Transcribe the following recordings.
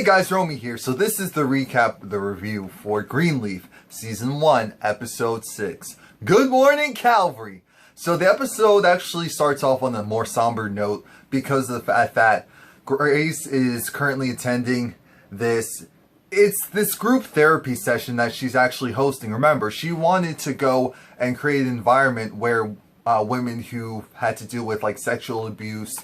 Hey guys, Romie here. So this is the recap, the review for Greenleaf, Season 1, Episode 6. Good morning, Calvary! So the episode actually starts off on a more somber note because of the fact that Grace is currently attending this group therapy session that she's actually hosting. Remember, she wanted to go and create an environment where women who had to deal with like sexual abuse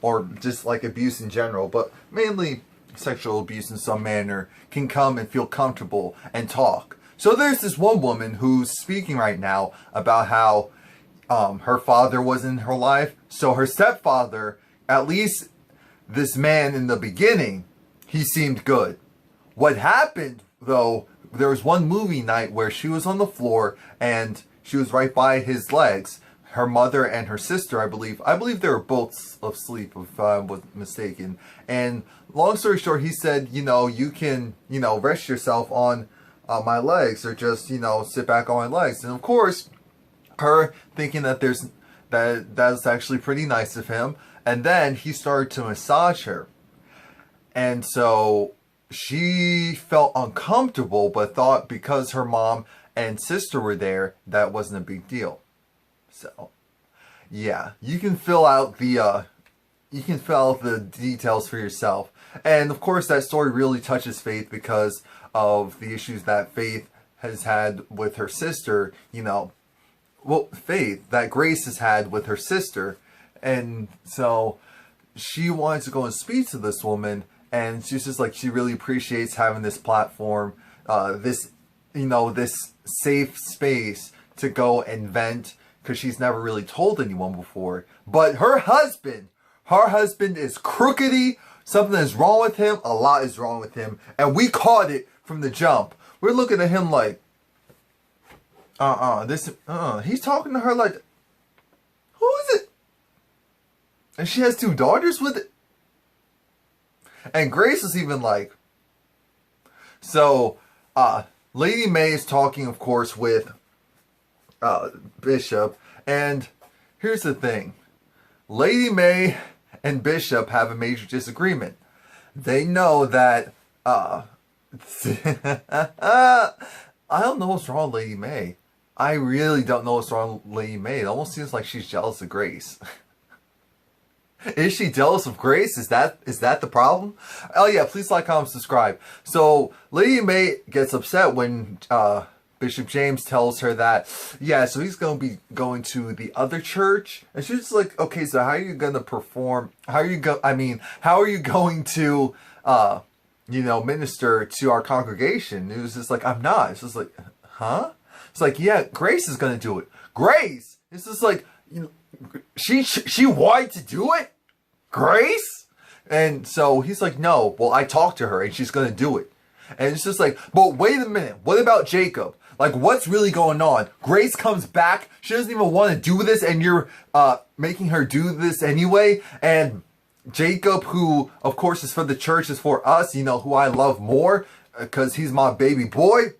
or just like abuse in general, but mainly sexual abuse in some manner, can come and feel comfortable and talk. So there's this one woman who's speaking right now about how her father was in her life. So her stepfather, at least this man in the beginning, he seemed good. What happened though, there was one movie night where she was on the floor and she was right by his legs. Her mother and her sister, I believe they were both asleep, if I was mistaken. And long story short, he said, you can, rest yourself on my legs, or just, sit back on my legs. And of course, her thinking that that's actually pretty nice of him. And then he started to massage her. And so she felt uncomfortable, but thought because her mom and sister were there, that wasn't a big deal. So, yeah, you can fill out the details for yourself. And of course, that story really touches Faith because of the issues that Faith has had with her sister. Faith that Grace has had with her sister, and so she wanted to go and speak to this woman, and she's just like, she really appreciates having this platform, this safe space to go and vent, because she's never really told anyone before. But her husband is crookedy. Something is wrong with him. A lot is wrong with him. And we caught it from the jump. We're looking at him like, he's talking to her like, who is it? And she has 2 daughters with it. And Grace is even like, so, Lady May is talking, of course, with Bishop, and here's the thing. Lady May and Bishop have a major disagreement. They know that I don't know what's wrong with Lady May. I really don't know what's wrong with Lady May. It almost seems like she's jealous of Grace. Is she jealous of Grace? Is that the problem? Oh yeah, please like, comment, subscribe. So Lady May gets upset when Bishop James tells her that, yeah, so he's going to be going to the other church. And she's just like, okay, so how are you going to perform? How are you going to, minister to our congregation? It was just like, I'm not. It's just like, huh? It's like, yeah, Grace is going to do it. Grace! It's just like, she wanted to do it? Grace? And so he's like, no, well, I talked to her and she's going to do it. And it's just like, but wait a minute, what about Jacob? Like, what's really going on? Grace comes back, she doesn't even want to do this, and you're making her do this anyway. And Jacob, who of course is for the church, is for us, who I love more because he's my baby boy.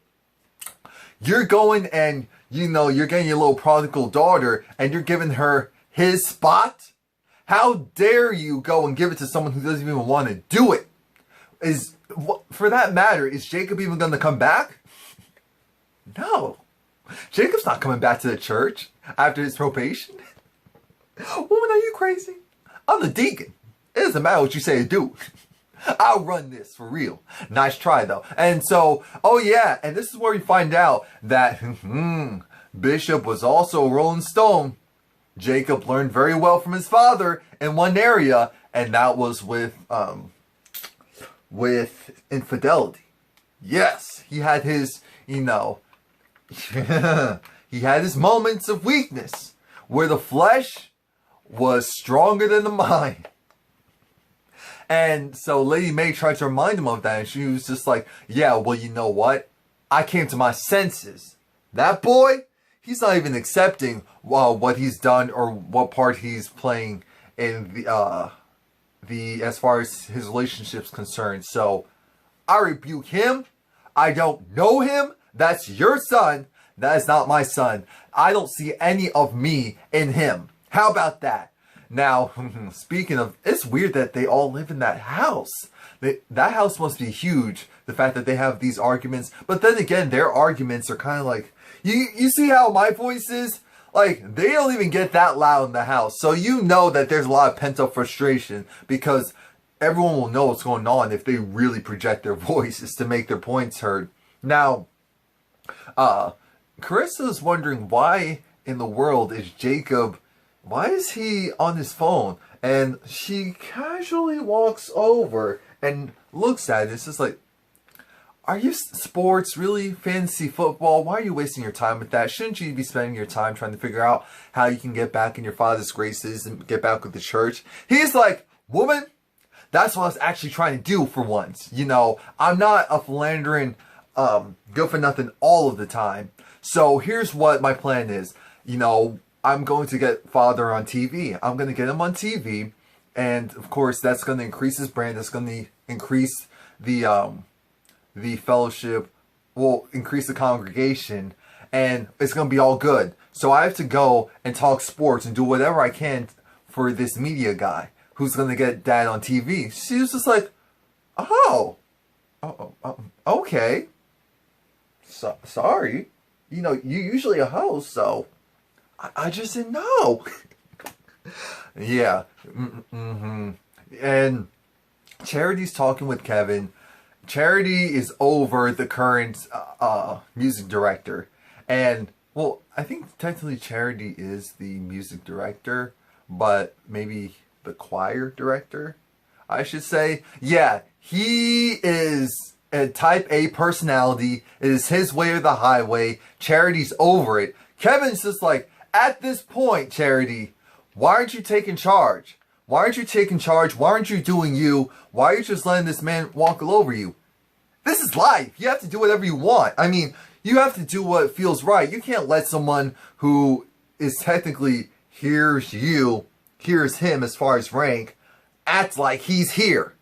You're going and, you're getting your little prodigal daughter and you're giving her his spot? How dare you go and give it to someone who doesn't even want to do it? For that matter, is Jacob even going to come back? No. Jacob's not coming back to the church after his probation. Woman, are you crazy? I'm the deacon. It doesn't matter what you say to do. I'll run this for real. Nice try though. And so, oh yeah, and this is where we find out that Bishop was also a Rolling Stone. Jacob learned very well from his father in one area, and that was with infidelity. Yes, he had his, he had his moments of weakness where the flesh was stronger than the mind. And so Lady May tried to remind him of that, and she was just like, yeah, well, you know what? I came to my senses. That boy, he's not even accepting what he's done or what part he's playing in the as far as his relationship's concerned. So I rebuke him. I don't know him. That's your son. That is not my son. I don't see any of me in him. How about that? Now, speaking of, it's weird that they all live in that house. that house must be huge. The fact that they have these arguments, but then again, their arguments are kind of like, you see how my voice is? Like, they don't even get that loud in the house. So you know that there's a lot of pent up frustration because everyone will know what's going on if they really project their voices to make their points heard. Now, Carissa's wondering why in the world is Jacob, why is he on his phone? And she casually walks over and looks at it. It's just like, are you sports, really? Fantasy football? Why are you wasting your time with that? Shouldn't you be spending your time trying to figure out how you can get back in your father's graces and get back with the church? He's like, woman, that's what I was actually trying to do for once. You know, I'm not a philandering, good for nothing all of the time. So here's what my plan is. You know, I'm going to get father on TV. I'm going to get him on TV. And of course, that's going to increase his brand. That's going to increase the fellowship, will increase the congregation, and it's going to be all good. So I have to go and talk sports and do whatever I can for this media guy who's going to get dad on TV. She was just like, oh, okay. Sorry. You know, you're usually a host, so I just didn't know. Yeah. And Charity's talking with Kevin. Charity is over the current music director. And, well, I think technically Charity is the music director, but maybe the choir director, I should say. Yeah, he is a type A personality. It is his way or the highway. Charity's over it. Kevin's just like, at this point, Charity, why aren't you taking charge? Why aren't you taking charge? Why aren't you doing you? Why are you just letting this man walk all over you? This is life. You have to do whatever you want. I mean, you have to do what feels right. You can't let someone who is technically hears him as far as rank, act like he's here.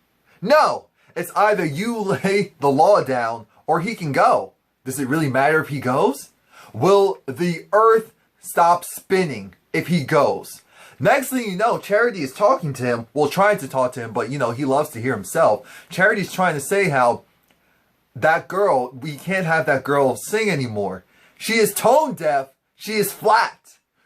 No, it's either you lay the law down or he can go. Does it really matter if he goes? Will the earth stop spinning if he goes? Next thing you know, Charity is talking to him. Well, trying to talk to him, but you know, he loves to hear himself. Charity's trying to say how that girl, we can't have that girl sing anymore. She is tone deaf. She is flat.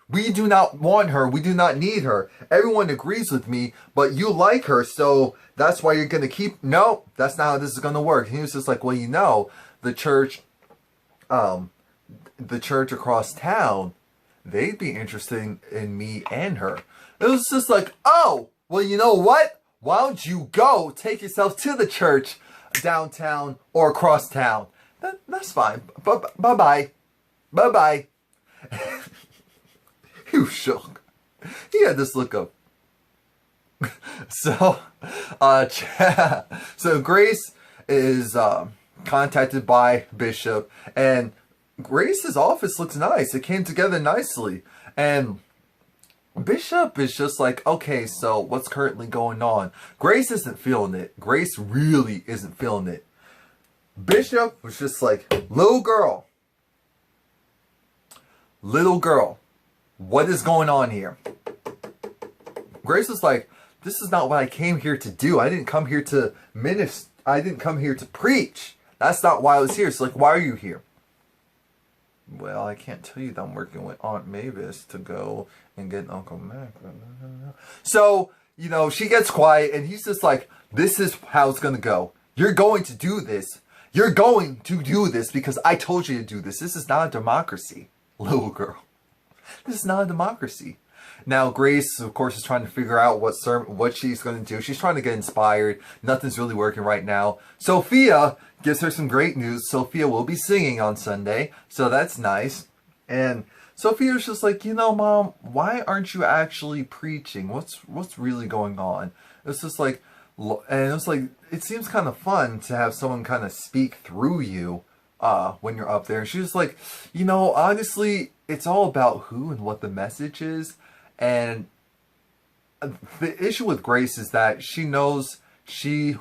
We do not want her. We do not need her. Everyone agrees with me, but you like her, so that's why you're going to keep... No, that's not how this is going to work. He was just like, well, you know, the church across town, they'd be interested in me and her. It was just like, oh, well, you know what? Why don't you go take yourself to the church downtown or across town? That's fine. Bye-bye. Bye-bye. He was shook. He had this look of... So Grace is contacted by Bishop, and Grace's office looks nice. It came together nicely. And Bishop is just like, okay, so what's currently going on? Grace isn't feeling it. Grace really isn't feeling it. Bishop was just like, little girl, what is going on here? Grace was like, this is not what I came here to do. I didn't come here to minister. I didn't come here to preach. That's not why I was here. So like, why are you here? Well, I can't tell you that I'm working with Aunt Mavis to go and get Uncle Mac. So, you know, she gets quiet and he's just like, this is how it's going to go. You're going to do this. You're going to do this because I told you to do this. This is not a democracy, little girl. This is not a democracy. Now, Grace, of course, is trying to figure out what she's going to do. She's trying to get inspired. Nothing's really working right now. Sophia gives her some great news. Sophia will be singing on Sunday, so that's nice. And Sophia's just like, you know, Mom, why aren't you actually preaching? What's really going on? It's just like, and it's like, it seems kind of fun to have someone kind of speak through you when you're up there. And she's like, you know, honestly, it's all about who and what the message is. And the issue with Grace is that she knows she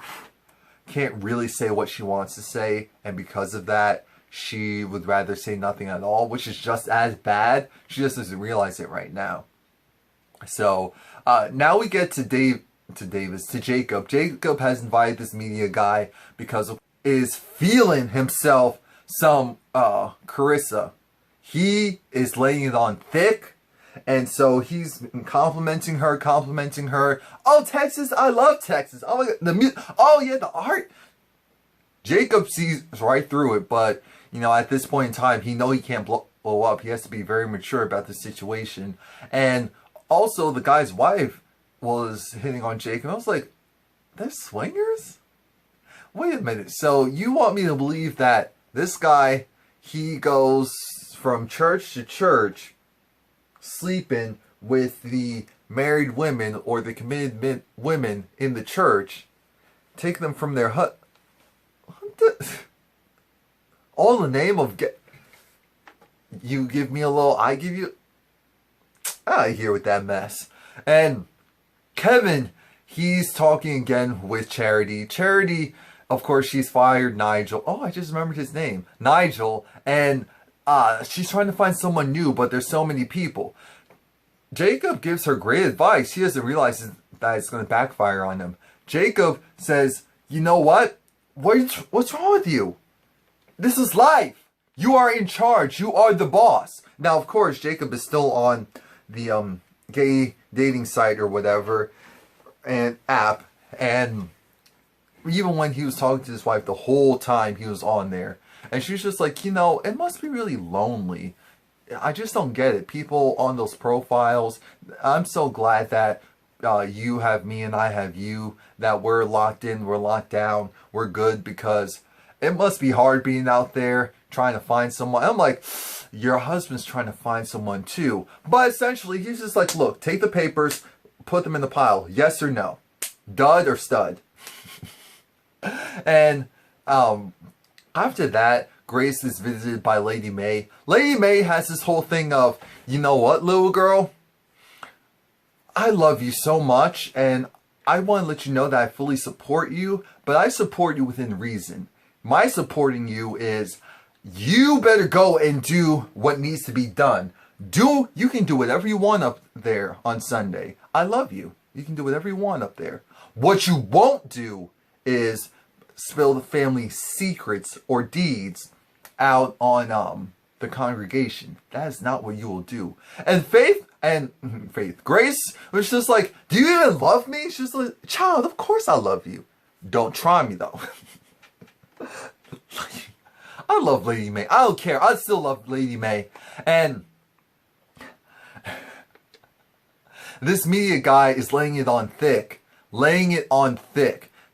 can't really say what she wants to say, and because of that, she would rather say nothing at all, which is just as bad. She just doesn't realize it right now. So now we get to to Jacob. Jacob has invited this media guy because is feeling himself some Carissa. He is laying it on thick. And so he's complimenting her. Oh, Texas, I love Texas. Oh my God, oh yeah, the art. Jacob sees right through it, but you know, at this point in time, he can't blow up. He has to be very mature about the situation. And also, the guy's wife was hitting on Jacob. I was like, they're swingers? Wait a minute. So you want me to believe that this guy, he goes from church to church, sleeping with the married women or the committed women in the church, take them from their hut, all in the name of you give me a little, I give you, out of here with that mess. And Kevin, he's talking again with Charity. Charity, of course, she's fired Nigel. Oh, I just remembered his name, Nigel, and she's trying to find someone new, but there's so many people. Jacob gives her great advice. He doesn't realize that it's going to backfire on him. Jacob says, you know what? What's wrong with you? This is life. You are in charge. You are the boss. Now, of course, Jacob is still on the gay dating site or whatever and app. And even when he was talking to his wife the whole time, he was on there. And she's just like, you know, it must be really lonely. I just don't get it. People on those profiles, I'm so glad that you have me and I have you, that we're locked in, we're locked down, we're good, because it must be hard being out there trying to find someone. I'm like, your husband's trying to find someone too. But essentially, he's just like, look, take the papers, put them in the pile. Yes or no? Dud or stud? And after that, Grace is visited by Lady May. Lady May has this whole thing of, you know what, little girl? I love you so much, and I want to let you know that I fully support you, but I support you within reason. My supporting you is, you better go and do what needs to be done. You can do whatever you want up there on Sunday. I love you. You can do whatever you want up there. What you won't do is spill the family secrets or deeds out on the congregation. That is not what you will do. And Grace was just like, do you even love me? She's like, child, of course I love you. Don't try me though. I love Lady May. I don't care. I still love Lady May. And this media guy is laying it on thick.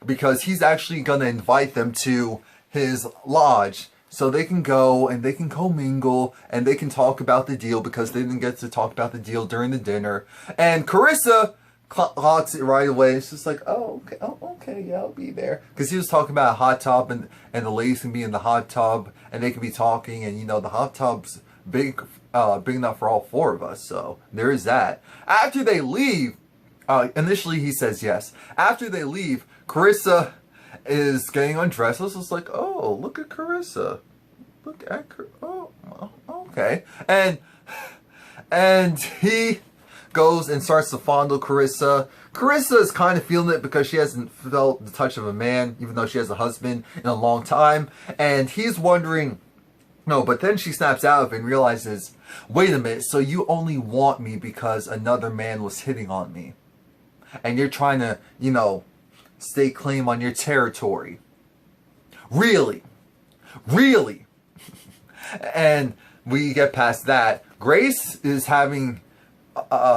Because he's actually going to invite them to his lodge so they can go and they can commingle and they can talk about the deal, because they didn't get to talk about the deal during the dinner. And Carissa clocks it right away. It's just like, oh, okay, yeah, I'll be there. Because he was talking about a hot tub, and the ladies can be in the hot tub and they can be talking, and you know, the hot tub's big enough for all four of us. So there is that. After they leave, initially he says yes. After they leave, Carissa is getting undressed. I was just like, oh, look at Carissa. Look at her. Oh, okay. And he goes and starts to fondle Carissa. Carissa is kind of feeling it because she hasn't felt the touch of a man, even though she has a husband, in a long time. And he's wondering, no, but then she snaps out of it and realizes, wait a minute, so you only want me because another man was hitting on me. And you're trying to, you know, stake claim on your territory. Really? Really? And we get past that. Grace is having,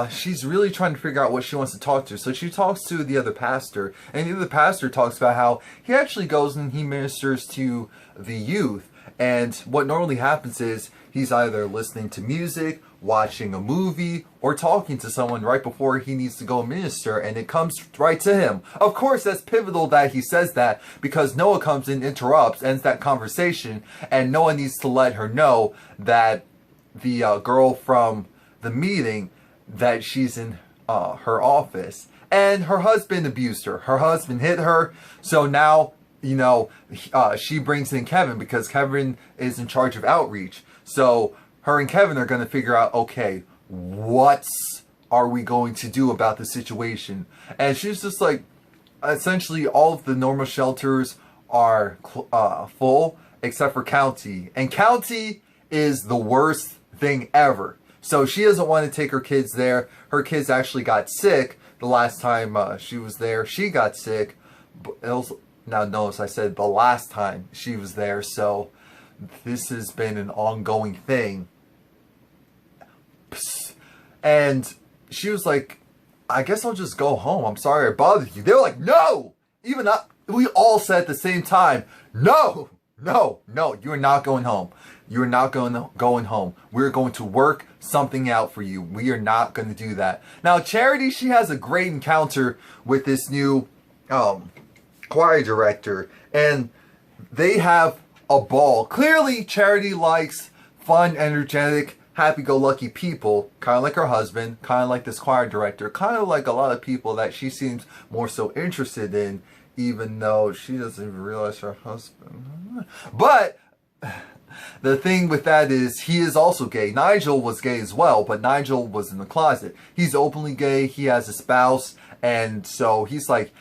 she's really trying to figure out what she wants to talk to. So she talks to the other pastor, and the other pastor talks about how he actually goes and he ministers to the youth. And what normally happens is he's either listening to music, watching a movie, or talking to someone right before he needs to go minister, and it comes right to him. Of course, that's pivotal that he says that, because Noah comes in, interrupts, ends that conversation, and Noah needs to let her know that the girl from the meeting, that she's in her office, and her husband abused her. Her husband hit her, so now, you know, she brings in Kevin, because Kevin is in charge of outreach. So her and Kevin are going to figure out, okay, what's are we going to do about the situation? And she's just like, essentially all of the normal shelters are full except for county. And county is the worst thing ever. So she doesn't want to take her kids there. Her kids actually got sick the last time she was there. She got sick. Now notice I said the last time she was there. So this has been an ongoing thing. And she was like, I guess I'll just go home. I'm sorry I bothered you. They were like, no! We all said at the same time, no, you're not going home. You're not going home. We're going to work something out for you. We are not going to do that. Now, Charity, she has a great encounter with this new choir director. And they have a ball. Clearly, Charity likes fun, energetic, happy-go-lucky people, kind of like her husband, kind of like this choir director, kind of like a lot of people that she seems more so interested in, even though she doesn't even realize her husband. But the thing with that is he is also gay. Nigel was gay as well, but Nigel was in the closet. He's openly gay. He has a spouse, and so he's like,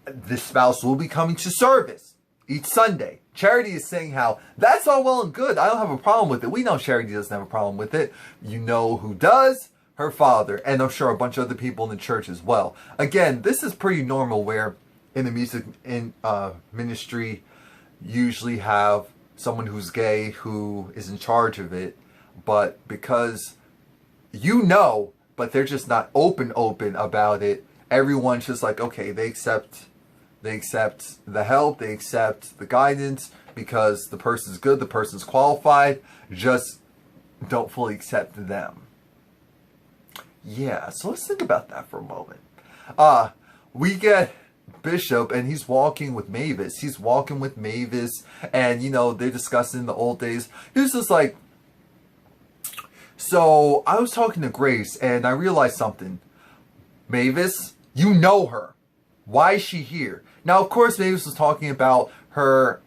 this spouse will be coming to service each Sunday. Charity is saying how that's all well and good. I don't have a problem with it. We know Charity doesn't have a problem with it. You know who does? Her father. And I'm sure a bunch of other people in the church as well. Again, this is pretty normal where in the music ministry usually have someone who's gay who is in charge of it. But because you know, but they're just not open about it, everyone's just like, okay, they accept the help, they accept the guidance because the person's good, the person's qualified, just don't fully accept them. Yeah, so let's think about that for a moment. We get Bishop and he's walking with Mavis. And, you know, they're discussing the old days. He was just like, so I was talking to Grace and I realized something. Mavis, you know her. Why is she here? Now, of course, Mavis was talking about her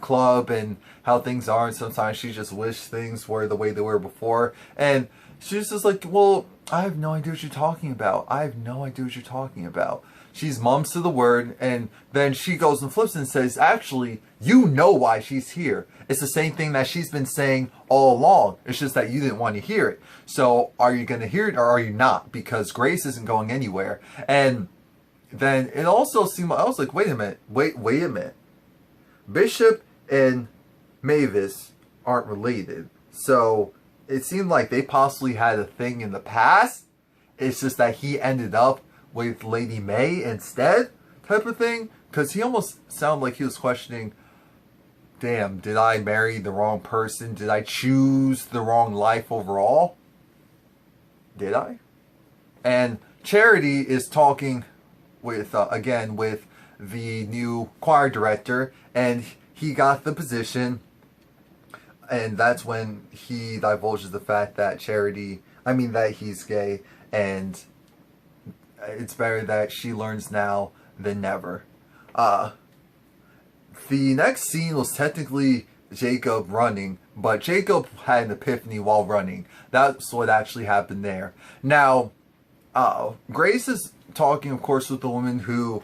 club and how things are, and sometimes she just wished things were the way they were before. And she was just like, well, I have no idea what you're talking about. She's mum's to the word, and then she goes and flips and says, actually, you know why she's here. It's the same thing that she's been saying all along. It's just that you didn't want to hear it. So are you going to hear it or are you not? Because Grace isn't going anywhere. And then it also seemed, I was like, wait a minute. Bishop and Mavis aren't related. So it seemed like they possibly had a thing in the past. It's just that he ended up with Lady May instead, type of thing. Because he almost sounded like he was questioning, damn, did I marry the wrong person? Did I choose the wrong life overall? Did I? And Charity is talking with again with the new choir director, and he got the position, and that's when he divulges the fact that that he's gay, and it's better that she learns now than never. The next scene was technically Jacob running, but Jacob had an epiphany while running. That's what actually happened there. Now, Grace is talking, of course, with the woman who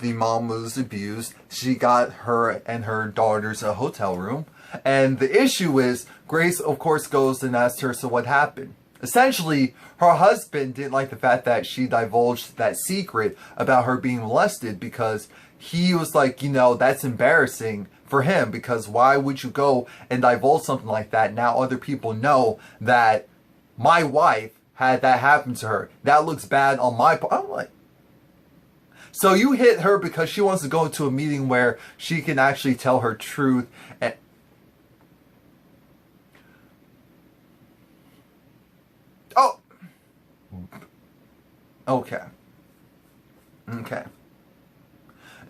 the mom was abused. She got her and her daughters a hotel room. And the issue is, Grace, of course, goes and asks her, so what happened? Essentially, her husband didn't like the fact that she divulged that secret about her being molested, because he was like, you know, that's embarrassing for him, because why would you go and divulge something like that? Now other people know that my wife had that happen to her. That looks bad on my part. I'm like, so you hit her because she wants to go to a meeting where she can actually tell her truth. And oh, okay.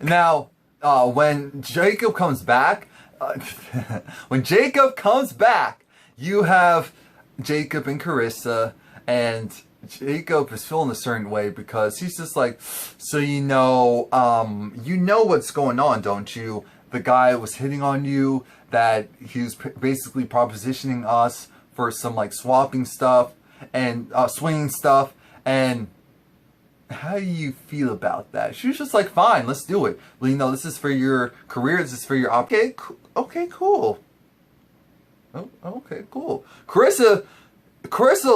Now, when Jacob comes back, you have Jacob and Carissa, and Jacob is feeling a certain way because he's just like, so you know what's going on, don't you? The guy was hitting on you, that he was basically propositioning us for some like swapping stuff and swinging stuff, And how do you feel about that? She was just like, fine, let's do it. Well, you know, this is for your career. This is for your okay, cool. Oh, okay, cool. Carissa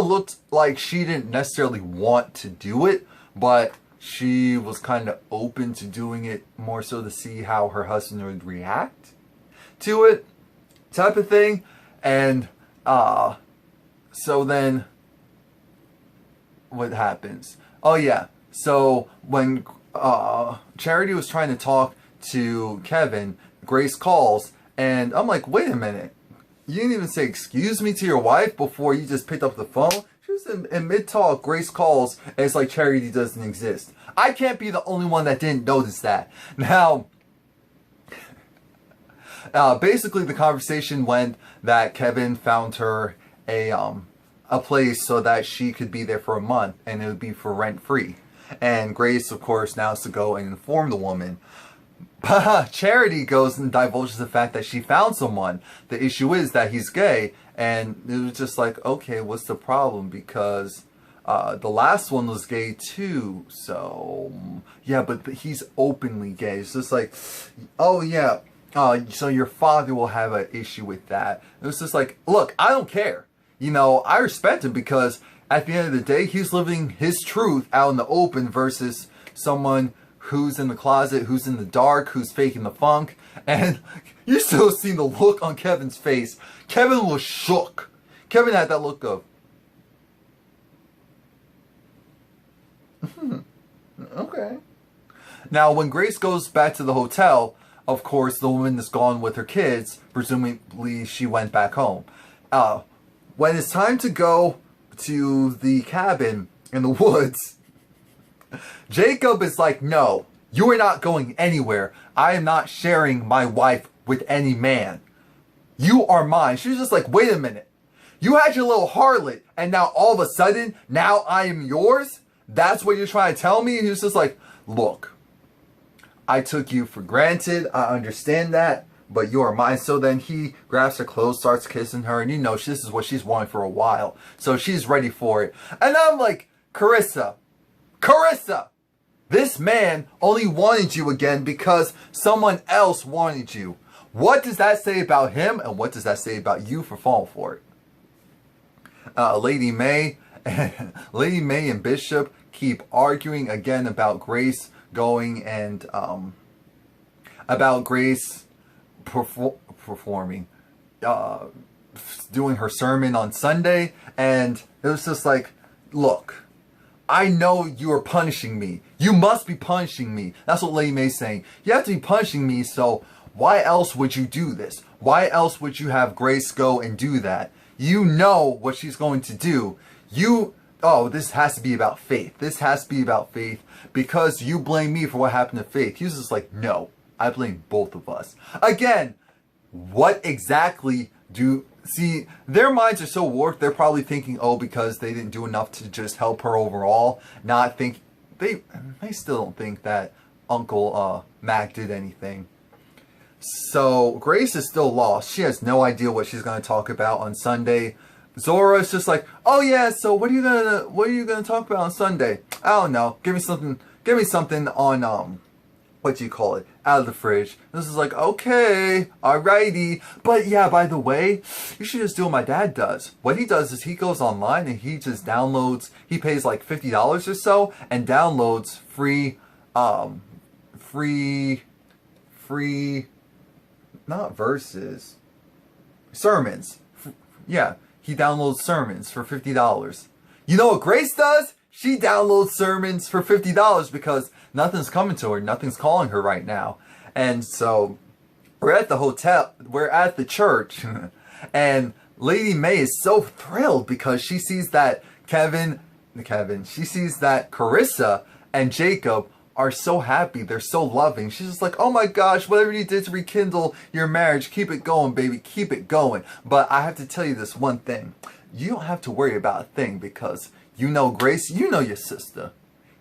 looked like she didn't necessarily want to do it, but she was kind of open to doing it more so to see how her husband would react to it, type of thing. And so then what happens? Oh yeah, so when Charity was trying to talk to Kevin, Grace calls, and I'm like, wait a minute, you didn't even say excuse me to your wife before you just picked up the phone? She was in mid-talk, Grace calls, and it's like Charity doesn't exist. I can't be the only one that didn't notice that. Now, basically the conversation went that Kevin found her a place so that she could be there for a month, and it would be for rent-free. And Grace, of course, now has to go and inform the woman. Charity goes and divulges the fact that she found someone. The issue is that he's gay, and it was just like, okay, what's the problem? Because the last one was gay too, so yeah, but he's openly gay. It's just like, oh yeah, so your father will have an issue with that. It was just like, look, I don't care. You know, I respect him because at the end of the day, he's living his truth out in the open versus someone who's in the closet, who's in the dark, who's faking the funk. And you still seen the look on Kevin's face. Kevin was shook. Kevin had that look of, okay. Now, when Grace goes back to the hotel, of course, the woman is gone with her kids. Presumably, she went back home. When it's time to go to the cabin in the woods, Jacob is like, no, you are not going anywhere. I am not sharing my wife with any man. You are mine. She's just like, wait a minute. You had your little harlot, and now all of a sudden, now I am yours? That's what you're trying to tell me? And he was just like, look, I took you for granted. I understand that, but you are mine. So then he grabs her clothes, starts kissing her, and you know, this is what she's wanting for a while. So she's ready for it. And I'm like, Carissa, this man only wanted you again because someone else wanted you. What does that say about him, and what does that say about you for falling for it? Lady May and Bishop keep arguing again about Grace going and about Grace performing, doing her sermon on Sunday, and it was just like, look, I know you are punishing me. You must be punishing me. That's what Lady May's saying. You have to be punishing me, so why else would you do this? Why else would you have Grace go and do that? You know what she's going to do. This has to be about faith. This has to be about faith because you blame me for what happened to Faith. He was just like, no, I blame both of us. Again, what exactly see, their minds are so warped, they're probably thinking, oh, because they didn't do enough to just help her overall, not think, they still don't think that Uncle Mac did anything. So Grace is still lost. She has no idea what she's going to talk about on Sunday. Zora is just like, oh yeah, so what are you gonna talk about on Sunday? I don't know. Give me something on what do you call it? Out of the fridge. This is like, okay, alrighty. But yeah, by the way, you should just do what my dad does. What he does is he goes online and he just downloads, he pays like $50 or so and downloads free, not verses, sermons. Yeah, he downloads sermons for $50. You know what Grace does? She downloads sermons for $50 because nothing's coming to her. Nothing's calling her right now. And so we're at the hotel. We're at the church. And Lady May is so thrilled because she sees that she sees that Carissa and Jacob are so happy. They're so loving. She's just like, oh my gosh, whatever you did to rekindle your marriage, keep it going, baby. Keep it going. But I have to tell you this one thing. You don't have to worry about a thing because you know Grace, you know your sister.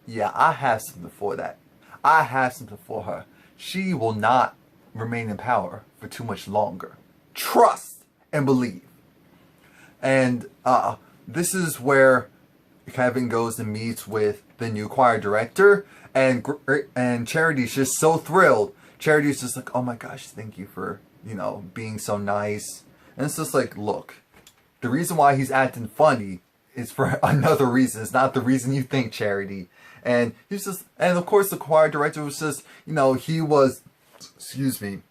Yeah, I have something for that. I have something for her. She will not remain in power for too much longer. Trust and believe. And this is where Kevin goes and meets with the new choir director, and Charity's just so thrilled. Charity's just like, oh my gosh, thank you for, being so nice. And it's just like, look, the reason why he's acting funny is for another reason. It's not the reason you think, Charity. And and of course the choir director was just, excuse me,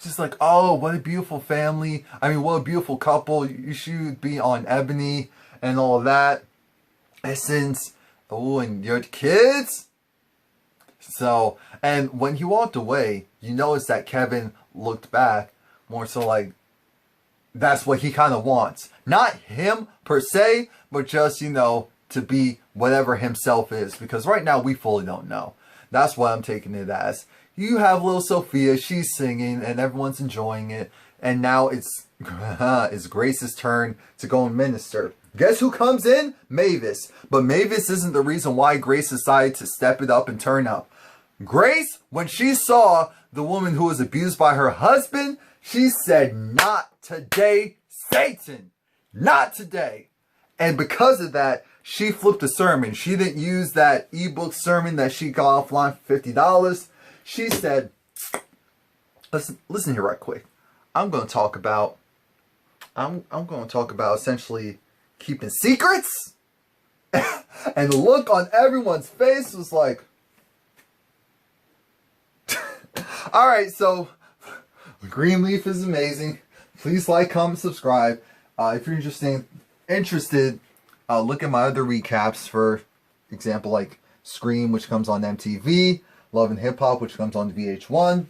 just like, oh, what a beautiful family. I mean, what a beautiful couple. You should be on Ebony and all of that. Essence. Oh, and your kids? So, and when he walked away, you notice that Kevin looked back more so like that's what he kind of wants. Not him per se, but just, to be whatever himself is. Because right now we fully don't know. That's what I'm taking it as. You have little Sophia, she's singing and everyone's enjoying it. And now it's Grace's turn to go and minister. Guess who comes in? Mavis. But Mavis isn't the reason why Grace decided to step it up and turn up. Grace, when she saw the woman who was abused by her husband, she said, not today, Satan. Not today. And because of that, she flipped a sermon. She didn't use that ebook sermon that she got offline for $50. She said, listen here right quick. I'm going to talk about essentially keeping secrets. And the look on everyone's face was like, all right, so Greenleaf is amazing. Please like, comment, subscribe. If you're interested, look at my other recaps. For example, like Scream, which comes on MTV, Love and Hip Hop, which comes on VH1.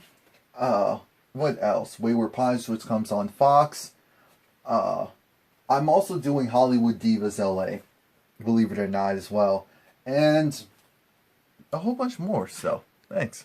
What else? Wayward Pines, which comes on Fox. I'm also doing Hollywood Divas LA, believe it or not, as well. And a whole bunch more, so thanks.